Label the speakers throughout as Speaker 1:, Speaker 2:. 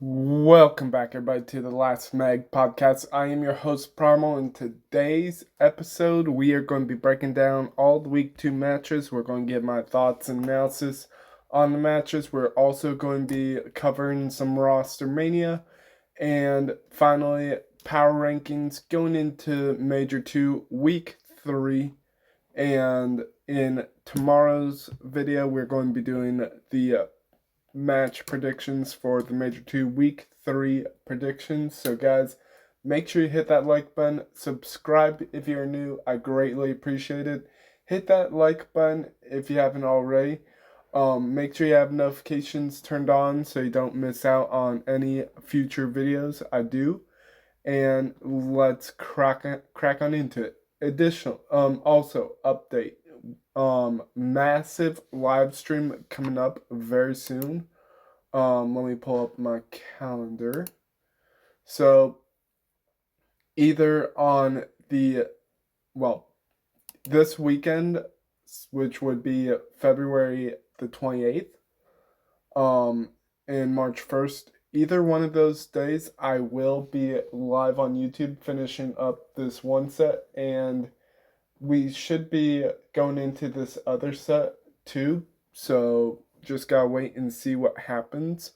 Speaker 1: Welcome back, everybody, to the Last Mag podcast. I am your host, Primal. In today's episode, we are going to be breaking down all the week 2 matches. We're going to give my thoughts and analysis on the matches. We're also going to be covering some roster mania. And finally, power rankings going into Major 2, Week 3. And in tomorrow's video, we're going to be doing the match predictions for the Major 2 Week 3 predictions. So guys, make sure you hit that like button, subscribe if you're new, I greatly appreciate it. Hit that like button if you haven't already. Make sure you have notifications turned on so you don't miss out on any future videos I do. And let's crack on into it. Also update. Massive live stream coming up very soon. Let me pull up my calendar. So either on this weekend, which would be February the 28th, and March 1st, either one of those days, I will be live on YouTube finishing up this one set, and we should be going into this other set too, so just gotta wait and see what happens.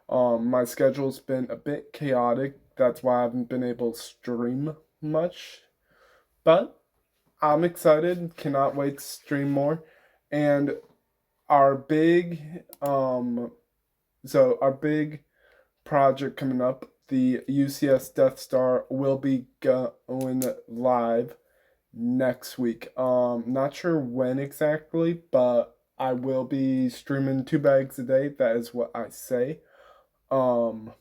Speaker 1: My schedule's been a bit chaotic, that's why I haven't been able to stream much, but I'm excited, cannot wait to stream more. And our big project coming up, the UCS Death Star, will be going live next week. Not sure when exactly, but I will be streaming 2 bags a day. That is what I say. So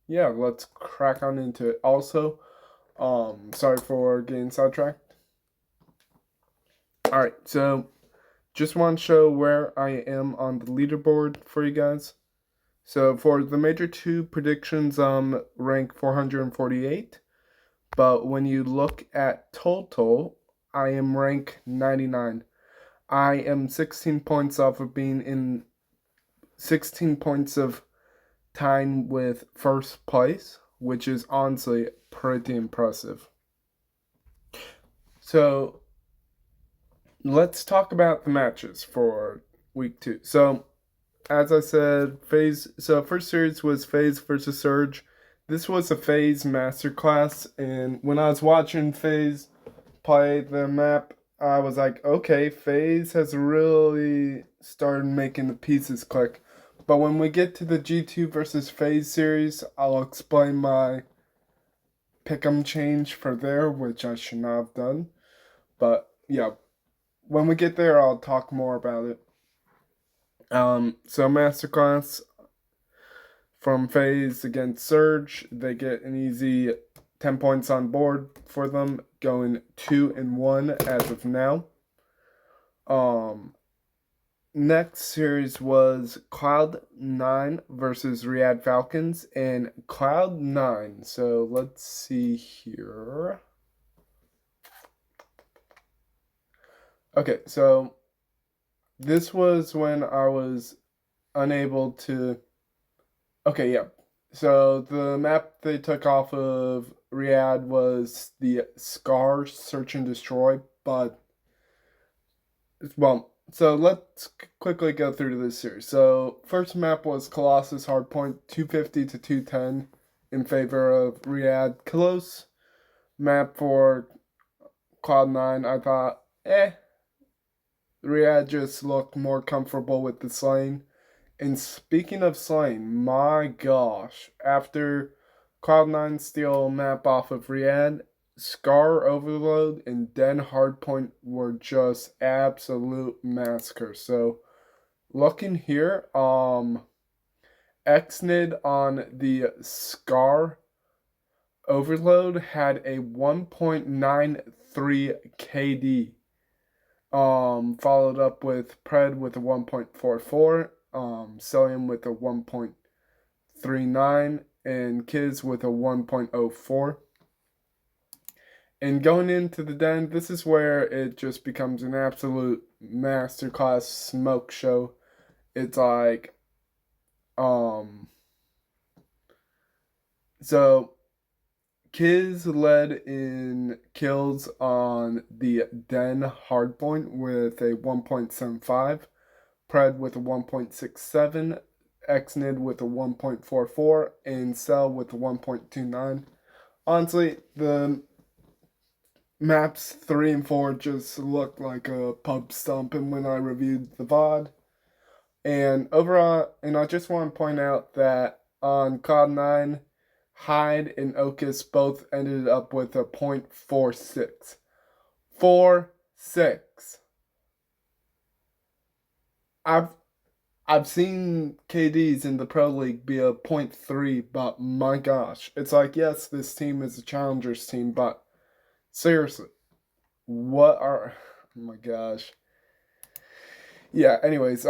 Speaker 1: yeah, let's crack on into it. Also, sorry for getting sidetracked. Alright, so just want to show where I am on the leaderboard for you guys. So for the Major 2 predictions, rank 448. But when you look at total, I am rank 99. I am 16 points off of being in 16 points of tying with first place, which is honestly pretty impressive. So let's talk about the matches for week 2. So as I said, Faze. So first series was Faze versus Surge. This was a Faze masterclass, and when I was watching Faze play the map, I was like, okay, Faze has really started making the pieces click. But when we get to the G2 versus Faze series, I'll explain my pick'em change for there, which I should not have done. But yeah, when we get there, I'll talk more about it. So masterclass from Faze against Surge, they get an easy 10 points on board for them, going 2-1 as of now. Next series was Cloud9 versus Riyadh Falcons, and Cloud9. So let's see here. Okay, so this was when I was unable to. Okay, yeah. So the map they took off of Riyadh was the Scar Search and Destroy, but so let's quickly go through this series. So first map was Colossus Hardpoint, 250 to 210 in favor of Riyadh. Close map for Cloud9. I thought, Riyadh just looked more comfortable with the slaying. And speaking of slaying, my gosh, after Cloud9 steal map off of Riyadh, Scar Overload and Den Hardpoint were just absolute massacre. So looking here, Xnid on the Scar Overload had a 1.93 KD. Followed up with Pred with a 1.44. Celium with a 1.39, and Kiz with a 1.04. And going into the den, this is where it just becomes an absolute masterclass smoke show. It's like So Kiz led in kills on the Den hardpoint with a 1.75, Pred with a 1.67, Xnid with a 1.44, and Cell with a 1.29. Honestly, the maps 3 and 4 just looked like a pub stomping when I reviewed the VOD. And overall, and I just want to point out that on Cloud9, Hyde and Ocus both ended up with a 0.46. 4.6. I've seen KDs in the Pro League be a 0.3, but my gosh. It's like, yes, this team is a challengers team, but seriously, what are, oh my gosh. Yeah, anyways,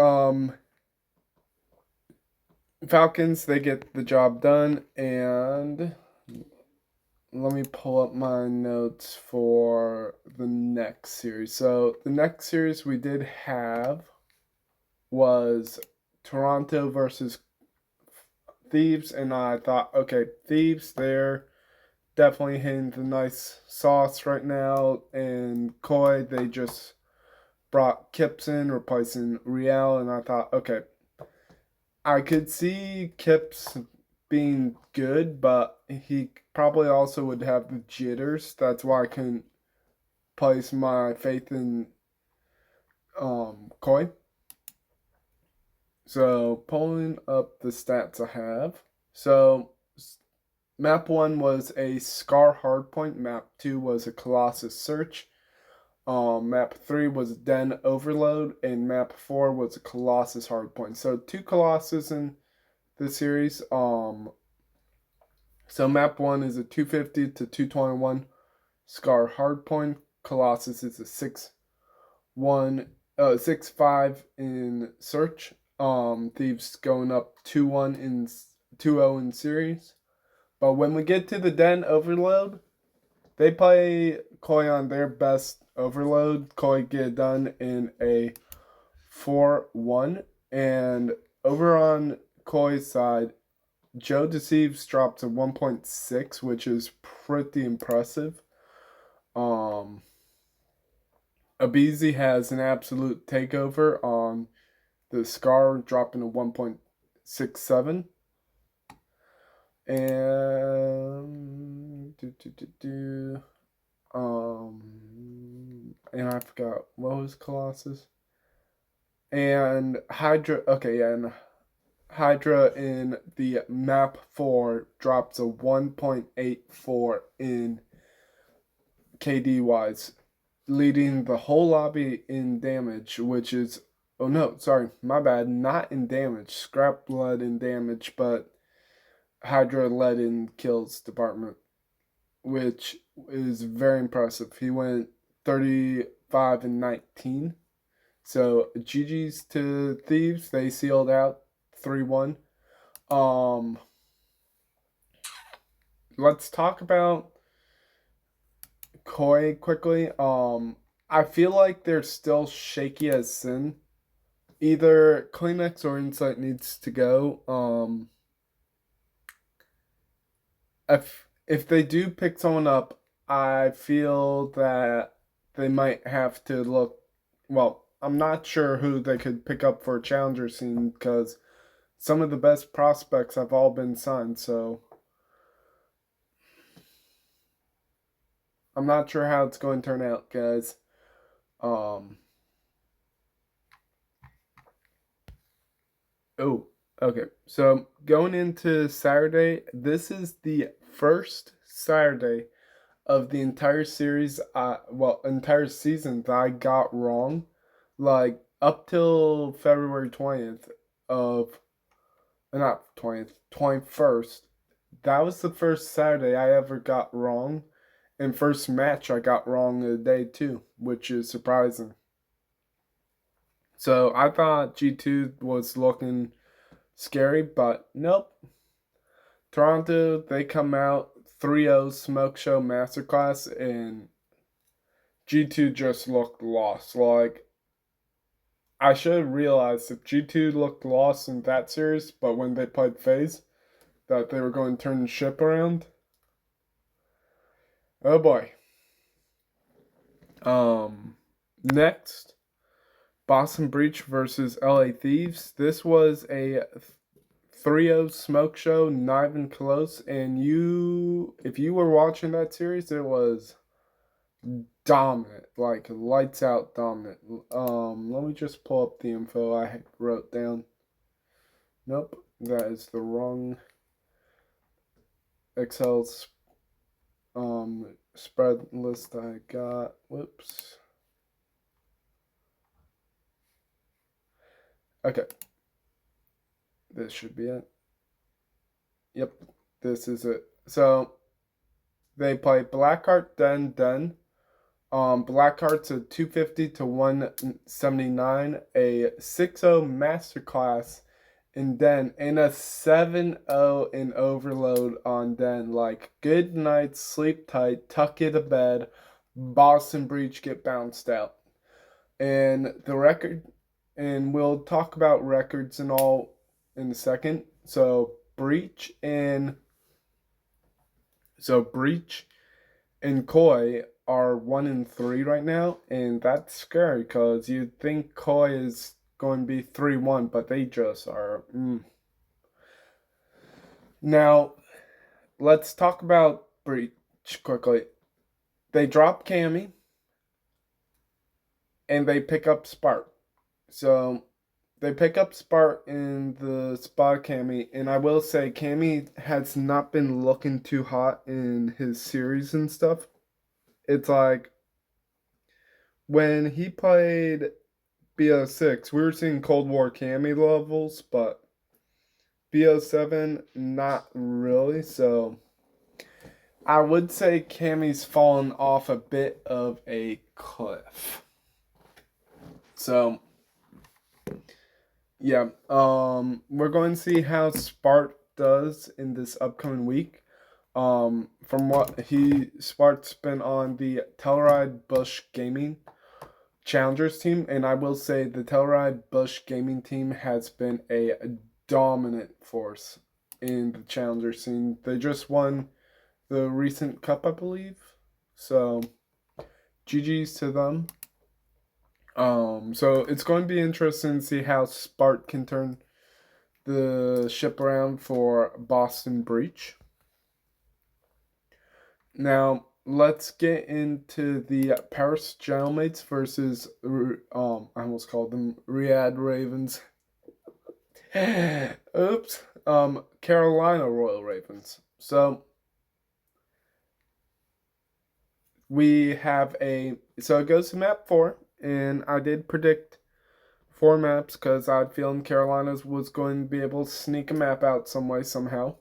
Speaker 1: Falcons, they get the job done, and let me pull up my notes for the next series. So the next series we did have was Toronto versus Thieves, and I thought, okay, Thieves, they're definitely hitting the nice sauce right now, and Koi, they just brought Kips in, replacing Riel, and I thought, okay, I could see Kips being good, but he probably also would have the jitters. That's why I couldn't place my faith in Koi. So pulling up the stats I have. So map 1 was a Scar hardpoint. Map 2 was a Colossus search. Map 3 was Den overload, and map 4 was a Colossus hardpoint. So 2 Colossus in the series. So map 1 is a 250 to 221 Scar hardpoint. Colossus is a 6-5 in search. Thieves going up 2-1 in 2-0 in series. But when we get to the Den overload, they play Koi on their best overload. Koi get it done in a 4-1. And over on Koi's side, Joe Deceives drops a 1.6, which is pretty impressive. Abizi has an absolute takeover on the Scar, dropping a 1.67. And and I forgot what was Colossus. And Hydra, okay, yeah, and Hydra in the map 4 drops a 1.84 in KD wise, leading the whole lobby in damage, which is, oh no, sorry, my bad, not in damage. Scrap led in damage, but Hydra led in kills department, which is very impressive. He went 35 and 19. So GG's to Thieves. They sealed out 3-1. Let's talk about Koi quickly. I feel like they're still shaky as sin. Either Kleenex or Insight needs to go. If they do pick someone up, I feel that they might have to look. Well, I'm not sure who they could pick up for a challenger scene because some of the best prospects have all been signed. So I'm not sure how it's going to turn out, guys. Oh, okay. So going into Saturday, this is the first Saturday of the entire series, entire season that I got wrong. Like up till February 20th of, not 20th, 21st. That was the first Saturday I ever got wrong. And first match I got wrong the day too, which is surprising. So I thought G2 was looking scary, but nope. Toronto, they come out 3-0 Smoke Show Masterclass, and G2 just looked lost. Like, I should have realized if G2 looked lost in that series, but when they played Faze, that they were going to turn the ship around. Oh boy. Next, Boston Breach versus LA Thieves. This was a 3-0 smoke show, not even close. And if you were watching that series, it was dominant, like lights out dominant. Let me just pull up the info I wrote down. Nope, that is the wrong Excel spread list I got. Whoops. Okay, this should be it. Yep, this is it. So they play Blackheart, Den. Blackheart's a 250 to 179, a 6-0 masterclass in Den, and a 7-0 in overload on Den. Like, good night, sleep tight, tuck it to bed, Boston Breach get bounced out. And the record, and we'll talk about records and all in a second. So Breach and Koi are 1-3 right now, and that's scary because you'd think Koi is going to be 3-1, but they just are. Now, let's talk about Breach quickly. They drop Cammy, and they pick up Spark. So they pick up Spark in the spot Cammy, and I will say Cammy has not been looking too hot in his series and stuff. It's like when he played BO6, we were seeing Cold War Cammy levels, but BO7, not really. So I would say Cammy's fallen off a bit of a cliff. So yeah, we're going to see how Spark does in this upcoming week. From what Spark's been on the Telluride Bush Gaming Challengers team, and I will say the Telluride Bush Gaming team has been a dominant force in the Challenger scene. They just won the recent cup, I believe. So, GG's to them. So it's going to be interesting to see how Spark can turn the ship around for Boston Breach. Now, let's get into the Paris GentleM8 versus I almost called them Riyadh Ravens. Oops. Carolina Royal Ravens. So we have so it goes to map 4, and I did predict 4 maps because I had feeling Carolina's was going to be able to sneak a map out some way, somehow.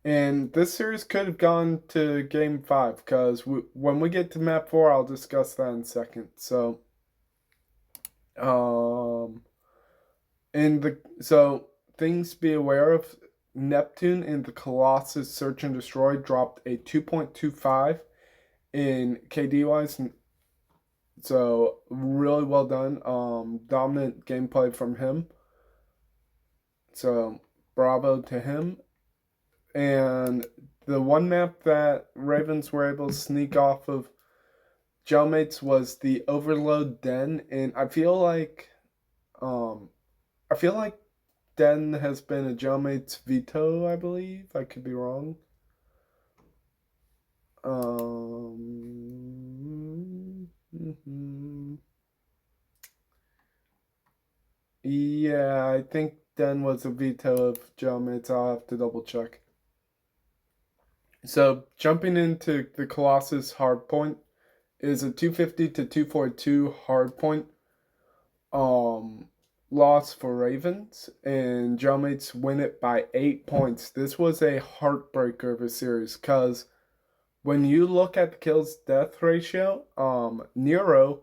Speaker 1: And this series could have gone to game 5 because when we get to map 4, I'll discuss that in a second. So, things to be aware of: Neptune and the Colossus Search and Destroy dropped a 2.25 in KD wise. So really well done. Dominant gameplay from him. So bravo to him. And the one map that Ravens were able to sneak off of GentleM8 was the Overload Den, and I feel like Den has been a GentleM8's veto, I believe. I could be wrong. Yeah, I think Den was a veto of GentleM8's. I'll have to double check. So jumping into the Colossus hardpoint is a 250 to 242 hardpoint loss for Ravens, and GentleM8 win it by 8 points. This was a heartbreaker of a series because when you look at the kills death ratio, Nero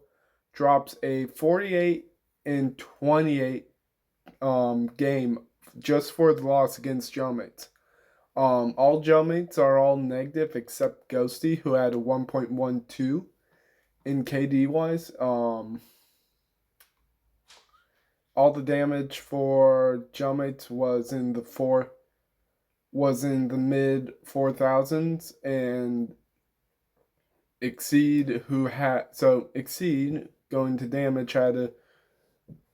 Speaker 1: drops a 48 and 28 game just for the loss against GentleM8. All GentleM8 are all negative except Ghosty, who had a 1.12 in KD wise. all the damage for GentleM8 was in the mid 4000s, and Exceed going to damage had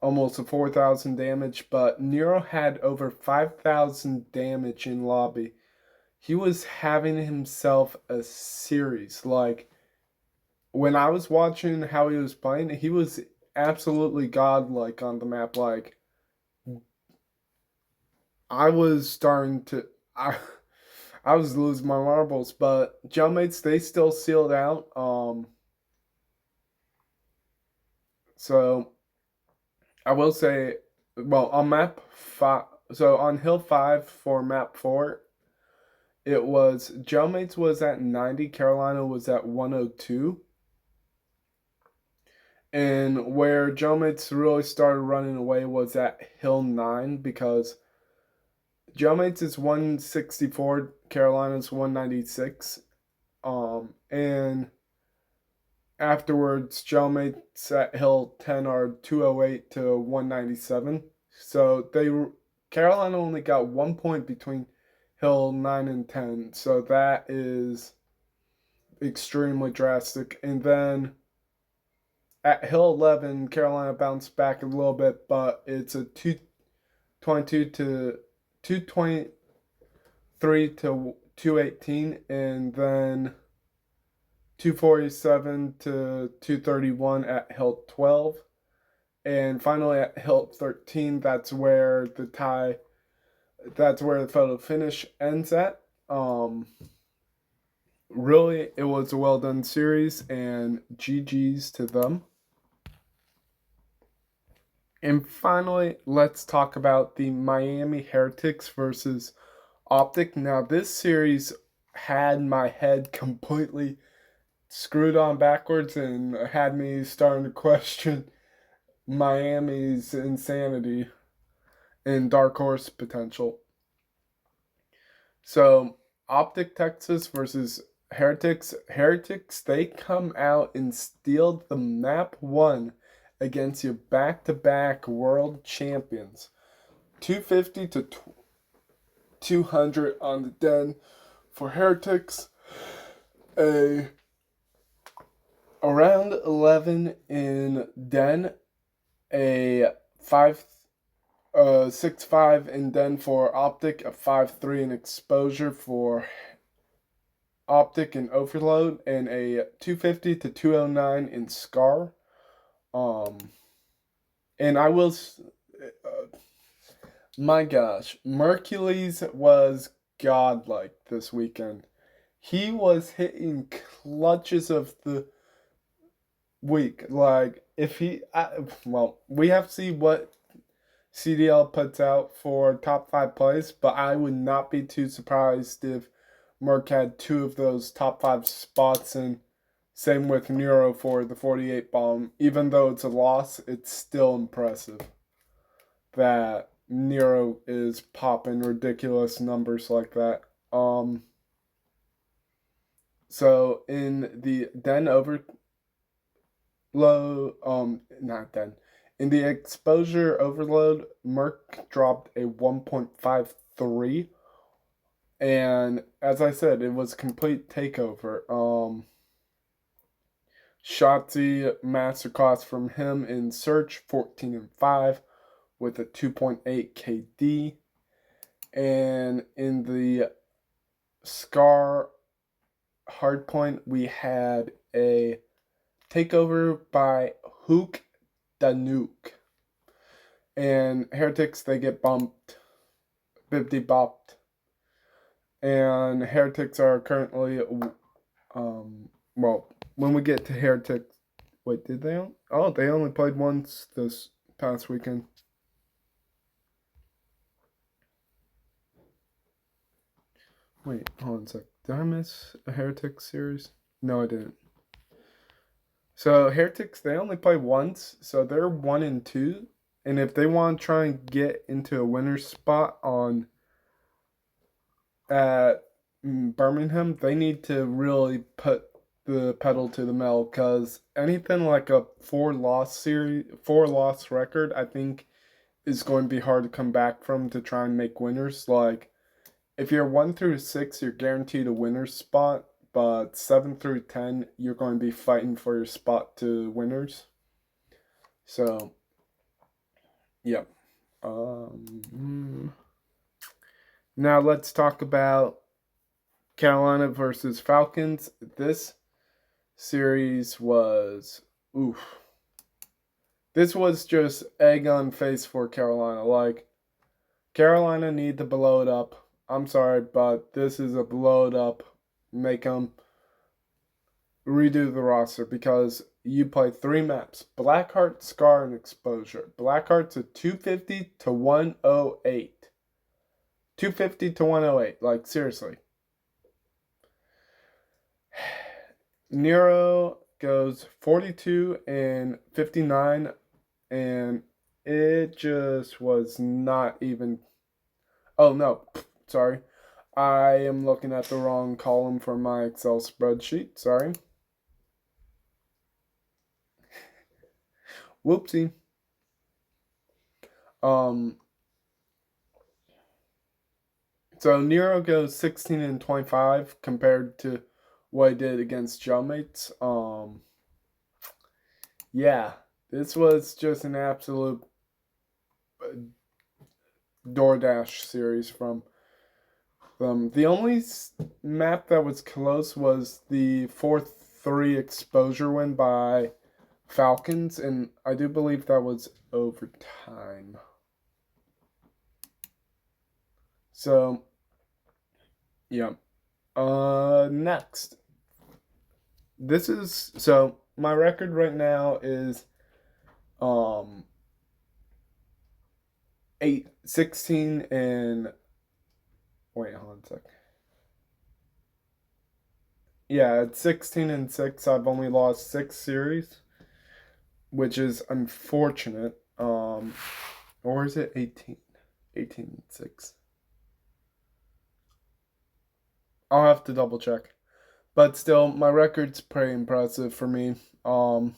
Speaker 1: almost a 4000 damage, but Nero had over 5000 damage in lobby. He was having himself a series. Like, when I was watching how he was playing, he was absolutely godlike on the map. Like, I was starting to I was losing my marbles, but GentleM8, they still sealed out. So I will say, well, on map 5, so on hill 5 for map 4, it was GentleM8 was at 90, Carolina was at 102. And where GentleM8 really started running away was at hill 9, because GentleM8 is 164, Carolina's 196. And afterwards, GentleM8 at hill 10 are 208 to 197. So Carolina only got 1 point between hill 9 and 10. So that is extremely drastic. And then at hill 11, Carolina bounced back a little bit, but it's a 222 to 223 to 218, and then 247 to 231 at hill 12. And finally at hill 13, that's where the photo finish ends at. Really, it was a well done series, and GG's to them. And finally, let's talk about the Miami Heretics versus Optic. Now, this series had my head completely screwed on backwards and had me starting to question Miami's insanity and dark horse potential. So, Optic Texas versus Heretics. Heretics, they come out and steal the map 1 against your back-to-back world champions. 250 to 200 on the den for Heretics. Around 11 in den, a 6-5 in den for Optic, a 5-3 in exposure for Optic and Overload, and a 250 to 209 in Scar. And I will, my gosh, Mercules was godlike this weekend. He was hitting clutches of the week. Like, if we have to see what CDL puts out for top 5 plays, but I would not be too surprised if Merc had 2 of those top 5 spots, and same with Nero for the 48 bomb. Even though it's a loss, it's still impressive that Nero is popping ridiculous numbers like that. So in the den in the exposure overload, Merc dropped a 1.53. And as I said, it was complete takeover. Shotzi masterclass from him in Search, 14 and 5 with a 2.8 KD. And in the Scar hardpoint, we had a takeover by Hook the Nuke. And Heretics, they get bumped, bippity bopped. And Heretics are currently, when we get to Heretics, wait, did they? They only played once this past weekend. Wait, hold on a sec. Did I miss a Heretics series? No, I didn't. So Heretics, they only play once, so they're 1 and 2. And if they want to try and get into a winner's spot at Birmingham, they need to really put the pedal to the metal, because anything like a 4-loss record, I think is going to be hard to come back from to try and make winners. Like, if you're 1 through 6, you're guaranteed a winner's spot, but 7 through 10, you're going to be fighting for your spot to winners. So, yep. Now let's talk about Carolina versus Falcons. This series was oof. This was just egg on face for Carolina. Like, Carolina need to blow it up. I'm sorry, but this is a blow it up. Make them redo the roster because you play 3 maps: Blackheart, Scar, and Exposure. Blackheart's a 250 to 108. 250 to 108. Like, seriously. Nero goes 42 and 59, and it just was not even. Oh, no. Sorry. I am looking at the wrong column for my Excel spreadsheet. Sorry. Whoopsie. So Nero goes 16 and 25 compared to what he did against GentleM8. Yeah, this was just an absolute DoorDash series from them. The only map that was close was the 4-3 exposure win by Falcons, and I do believe that was overtime. So, yeah. Next. This is, so my record right now is 16 and wait, hold on a sec. Yeah, it's 16 and 6. I've only lost 6 series, which is unfortunate. Or is it 18? 18 and 6. I'll have to double check. But still, my record's pretty impressive for me. The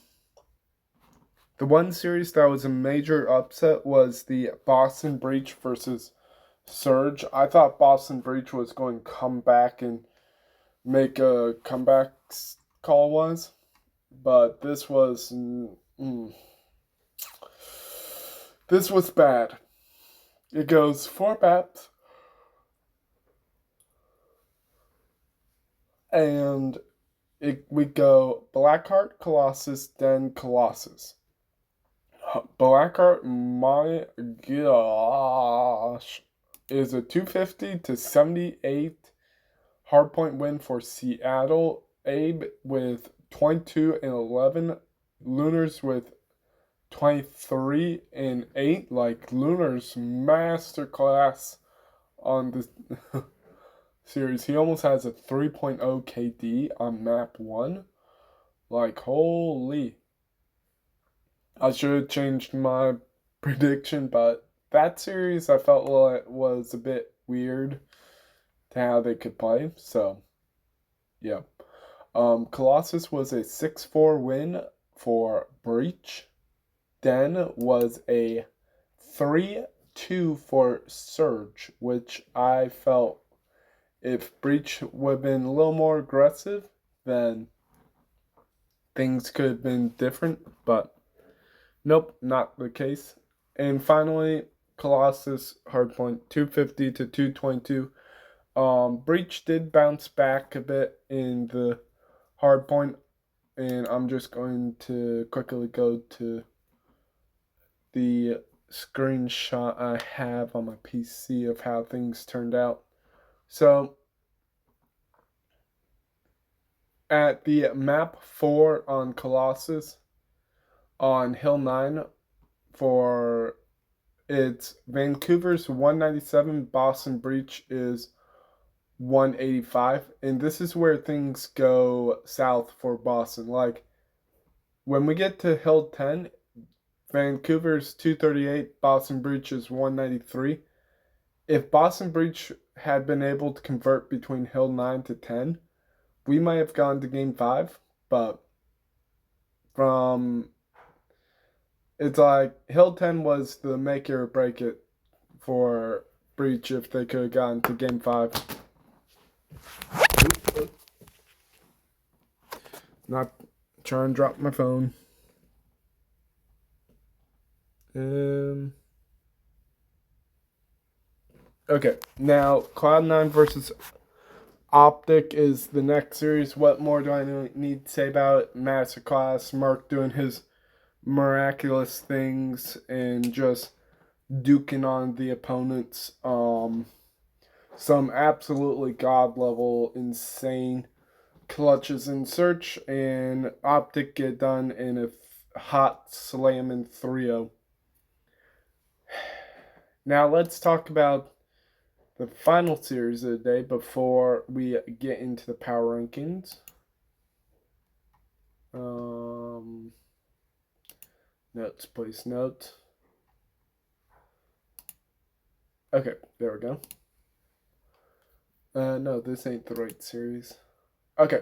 Speaker 1: one series that was a major upset was the Boston Breach versus Surge. I thought Boston Breach was going to come back and make a comeback call was, but this was this was bad. It goes 4 maps, and we go Blackheart, Colossus, then Colossus. Blackheart, my gosh, is a 250 to 78 hardpoint win for Seattle. Abe with 22 and 11. Lunars with 23 and 8. Like, Lunar's masterclass on this series. He almost has a 3.0 KD on map 1. Like, holy. I should have changed my prediction, but that series I felt like was a bit weird to how they could play. So, yeah. Colossus was a 6-4 win for Breach. Then was a 3-2 for Surge, which I felt if Breach would have been a little more aggressive, then things could have been different, but nope, not the case. And finally, Colossus hardpoint 250 to 222. Breach did bounce back a bit in the hardpoint, and I'm just going to quickly go to the screenshot I have on my PC of how things turned out. So, at the map 4 on Colossus, on Hill 9 for it's Vancouver's 197, Boston Breach is 185, and this is where things go south for Boston. Like, when we get to Hill 10, Vancouver's 238, Boston Breach is 193. If Boston Breach had been able to convert between Hill 9 to 10, we might have gone to Game 5, but from It's like Hill 10 was the make it or break it for Breach if they could have gotten to Game 5. Not trying to drop my phone. Okay, now Cloud9 versus Optic is the next series. What more do I need to say about it? Masterclass, Mark doing his miraculous things and just duking on the opponents. Some absolutely god level insane clutches in search, and Optic get done in a hot slamming 3-0. Now let's talk about the final series of the day before we get into the power rankings. Notes, please, notes. Okay, there we go. No, this ain't the right series. Okay.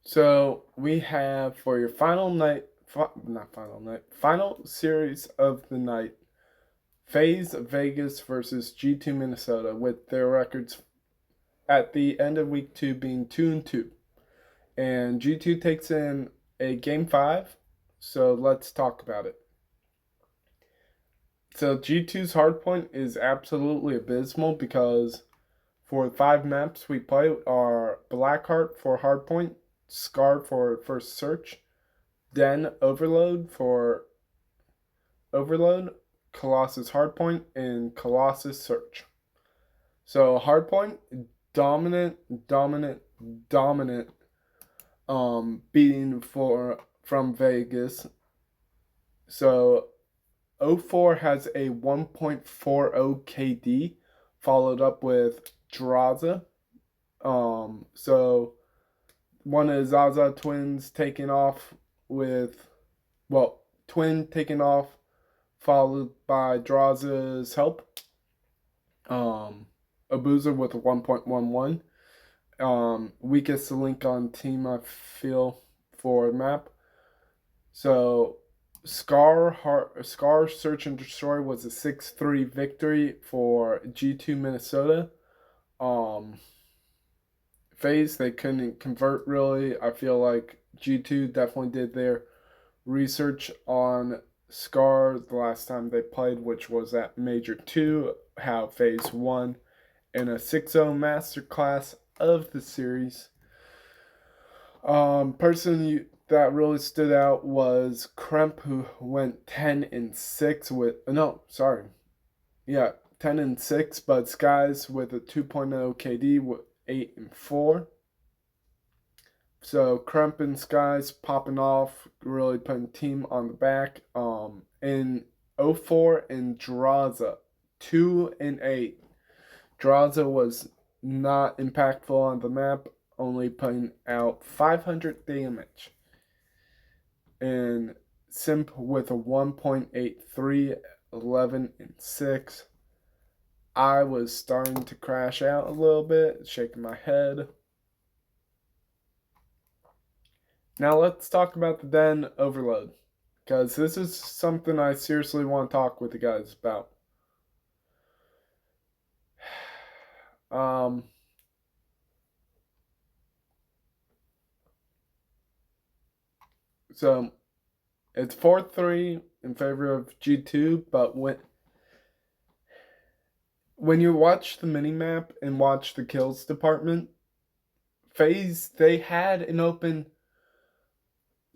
Speaker 1: So we have for your final night, final series of the night, Faze Vegas versus G2 Minnesota, with their records at the end of week 2 being 2-2. And G2 takes in a game 5, so let's talk about it. So G2's hardpoint is absolutely abysmal because for 5 maps we play are Blackheart for hardpoint, Scar for first search, Den Overload for Overload, Colossus hardpoint, and Colossus search. So hardpoint, dominant, beating from Vegas. So 04 has a 1.40 KD, followed up with Draza. So one of Zaza twins taking off with, twin taking off, followed by Draza's help. Abuser with a 1.11. Weakest link on team, I feel, for the map. So Scar Search and Destroy was a 6-3 victory for G2 Minnesota. Faze, they couldn't convert really. I feel like G2 definitely did their research on Scar the last time they played, which was at Major 2, how Faze won in a 6-0 masterclass of the series. Person that really stood out was Kremp, who went 10-6 with 10-6, but Skies with a 2.0 KD with 8-4. So Kremp and Skies popping off, really putting team on the back. In 04 and Draza, 2-8. Draza was not impactful on the map, only putting out 500 damage. And Simp with a 1.83, 11-6. I was starting to crash out a little bit, shaking my head. Now let's talk about the Den Overload, because this is something I seriously want to talk with you guys about. So it's 4-3 in favor of G2, but when you watch the minimap and watch the kills department, Faze, they had an open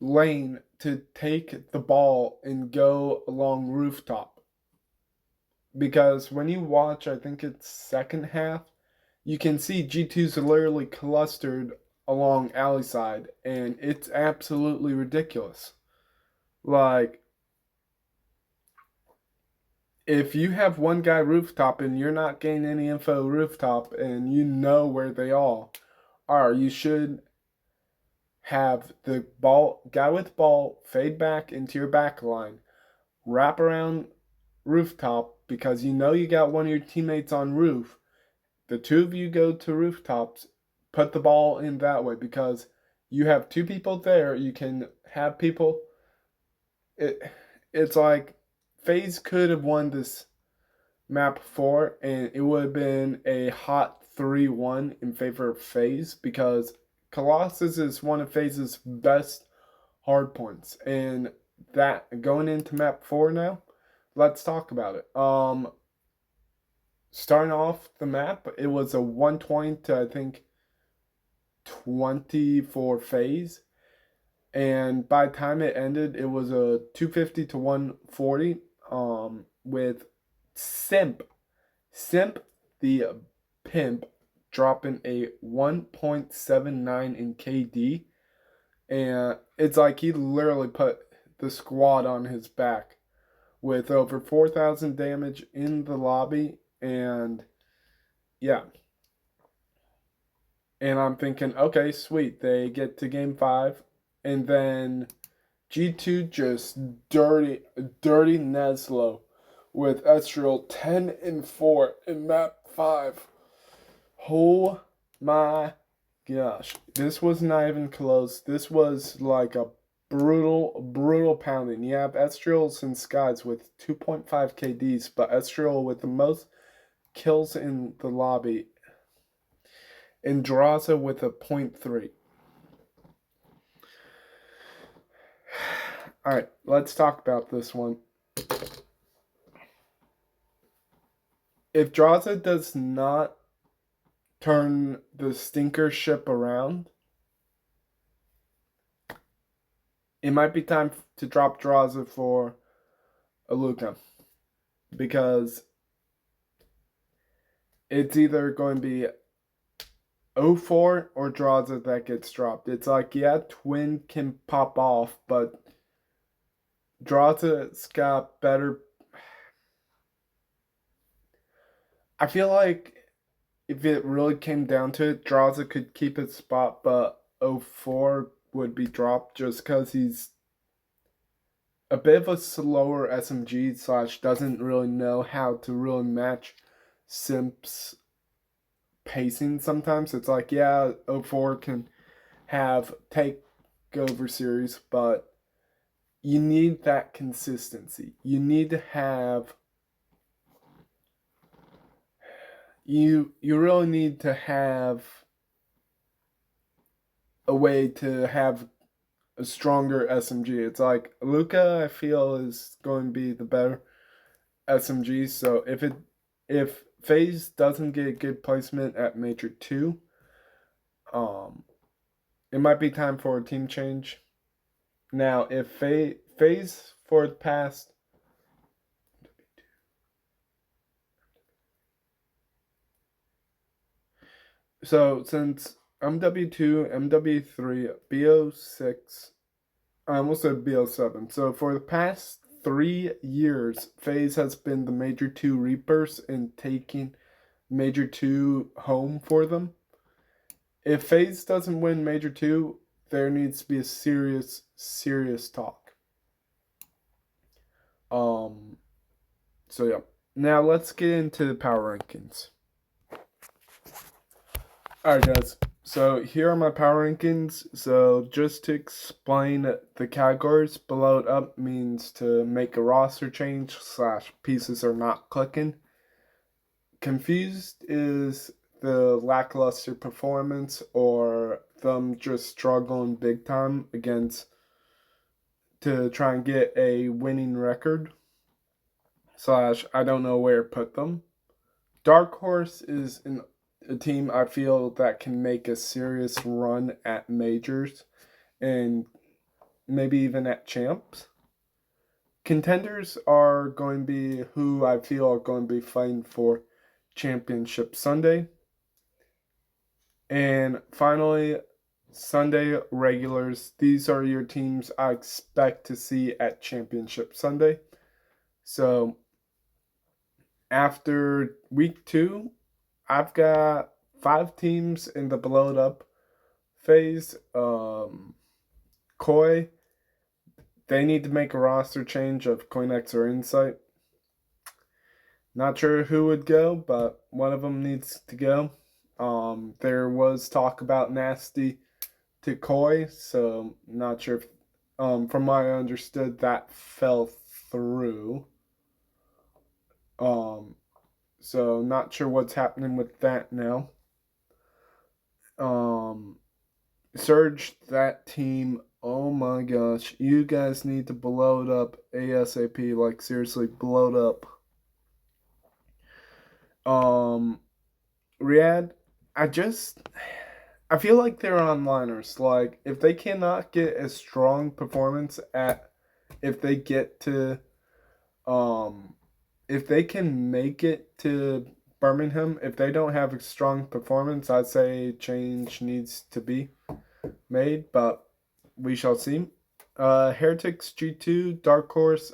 Speaker 1: lane to take the ball and go along rooftop. Because when you watch, I think it's second half, you can see G2's literally clustered along alley side, and it's absolutely ridiculous. Like, if you have one guy rooftop and you're not getting any info rooftop and you know where they all are, you should have the guy with ball fade back into your back line, wrap around rooftop, because you know you got one of your teammates on roof. The two of you go to rooftops, put the ball in that way, because you have two people there. You can have people it it's like FaZe could have won this map 4, and it would have been a hot 3-1 in favor of FaZe because Colossus is one of FaZe's best hard points. And that going into map 4 now, let's talk about it. Starting off the map, it was a 120 to I think 20 for FaZe. And by the time it ended, it was a 250 to 140 with Simp the pimp dropping a 1.79 in KD. And it's like he literally put the squad on his back with over 4,000 damage in the lobby. And yeah. And I'm thinking, okay, sweet. They get to game 5. And then G2 just dirty Neslo with Estriel 10-4 in map 5. Oh my gosh. This was not even close. This was like a brutal pounding. You have Estriels and Skies with 2.5 KDs, but Estriel with the most kills in the lobby. And Draza with a 0.3. Alright, let's talk about this one. If Draza does not turn the stinker ship around, it might be time to drop Draza for a Luca. Because it's either going to be 0-4 or Draza that gets dropped. It's like, yeah, Twin can pop off, but Draza's got better. I feel like if it really came down to it, Draza could keep his spot, but 0-4 would be dropped just because he's a bit of a slower SMG / doesn't really know how to really match Simp's pacing sometimes. It's like, yeah, 0-4 can have takeover series, but you need that consistency. You need to have you really need to have a way to have a stronger SMG. It's like Luca, I feel, is going to be the better SMG. So if FaZe doesn't get a good placement at Major 2, it might be time for a team change. Now, if FaZe for the past so since MW2, MW3, BO6, I almost said BO7. So for the past 3 years, FaZe has been the Major 2 Reapers and taking Major 2 home for them. If FaZe doesn't win Major 2, there needs to be a serious talk. So yeah. Now let's get into the power rankings. Alright guys, so here are my power rankings. So just to explain the categories, below it up means to make a roster change / pieces are not clicking. Confused is the lackluster performance or them just struggling big time against to try and get a winning record / I don't know where to put them. Dark Horse is a team I feel that can make a serious run at majors and maybe even at champs. Contenders are going to be who I feel are going to be fighting for Championship Sunday. And finally, Sunday regulars. These are your teams I expect to see at Championship Sunday. So after week 2, I've got 5 teams in the below it up phase. Koi, they need to make a roster change of CoinX or Insight. Not sure who would go, but one of them needs to go. There was talk about Nasty to Koi, so not sure if From what I understood, that fell through. Um, so not sure what's happening with that now. Um, Surge, that team, oh my gosh, you guys need to blow it up ASAP, like seriously, blow it up. Riyadh, I feel like they're onliners. Like if they cannot get a strong performance if they get to um if they can make it to Birmingham, if they don't have a strong performance, I'd say change needs to be made, but we shall see. Heretics G2, Dark Horse,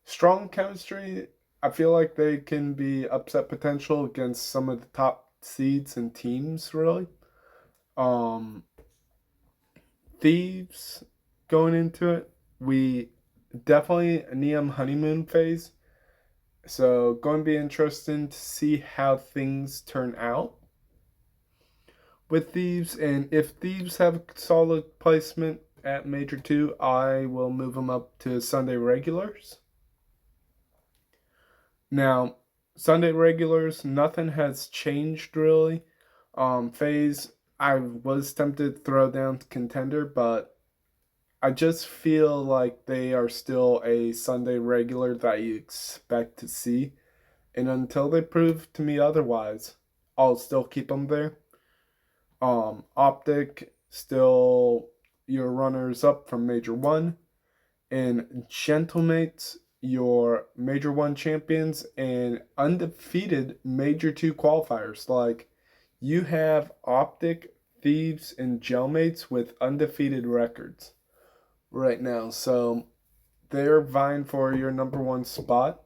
Speaker 1: strong chemistry. I feel like they can be upset potential against some of the top seeds and teams, really. Um, Thieves going into it. We definitely Neum honeymoon phase. So going to be interesting to see how things turn out with Thieves, and if Thieves have a solid placement at Major 2, I will move them up to Sunday regulars. Now, Sunday regulars, nothing has changed really. Faze, I was tempted to throw down contender, but I just feel like they are still a Sunday regular that you expect to see. And until they prove to me otherwise, I'll still keep them there. Optic, still your runners up from Major 1. And GentleM8, your Major 1 champions and undefeated Major 2 qualifiers. Like, you have Optic, Thieves, and Gelmates with undefeated records right now. So they're vying for your number 1 spot.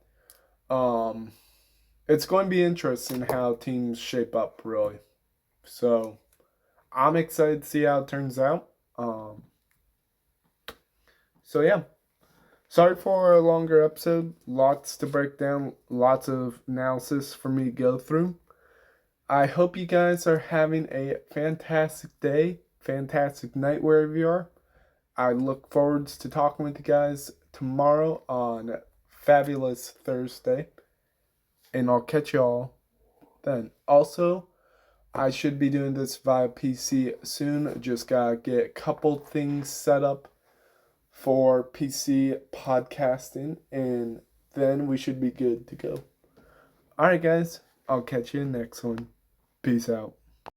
Speaker 1: Um, it's going to be interesting how teams shape up, really. So I'm excited to see how it turns out. So yeah. Sorry for a longer episode. Lots to break down, lots of analysis for me to go through. I hope you guys are having a fantastic day, fantastic night wherever you are. I look forward to talking with you guys tomorrow on Fabulous Thursday. And I'll catch y'all then. Also, I should be doing this via PC soon. Just gotta get a couple things set up for PC podcasting, and then we should be good to go. All right, guys, I'll catch you next one. Peace out.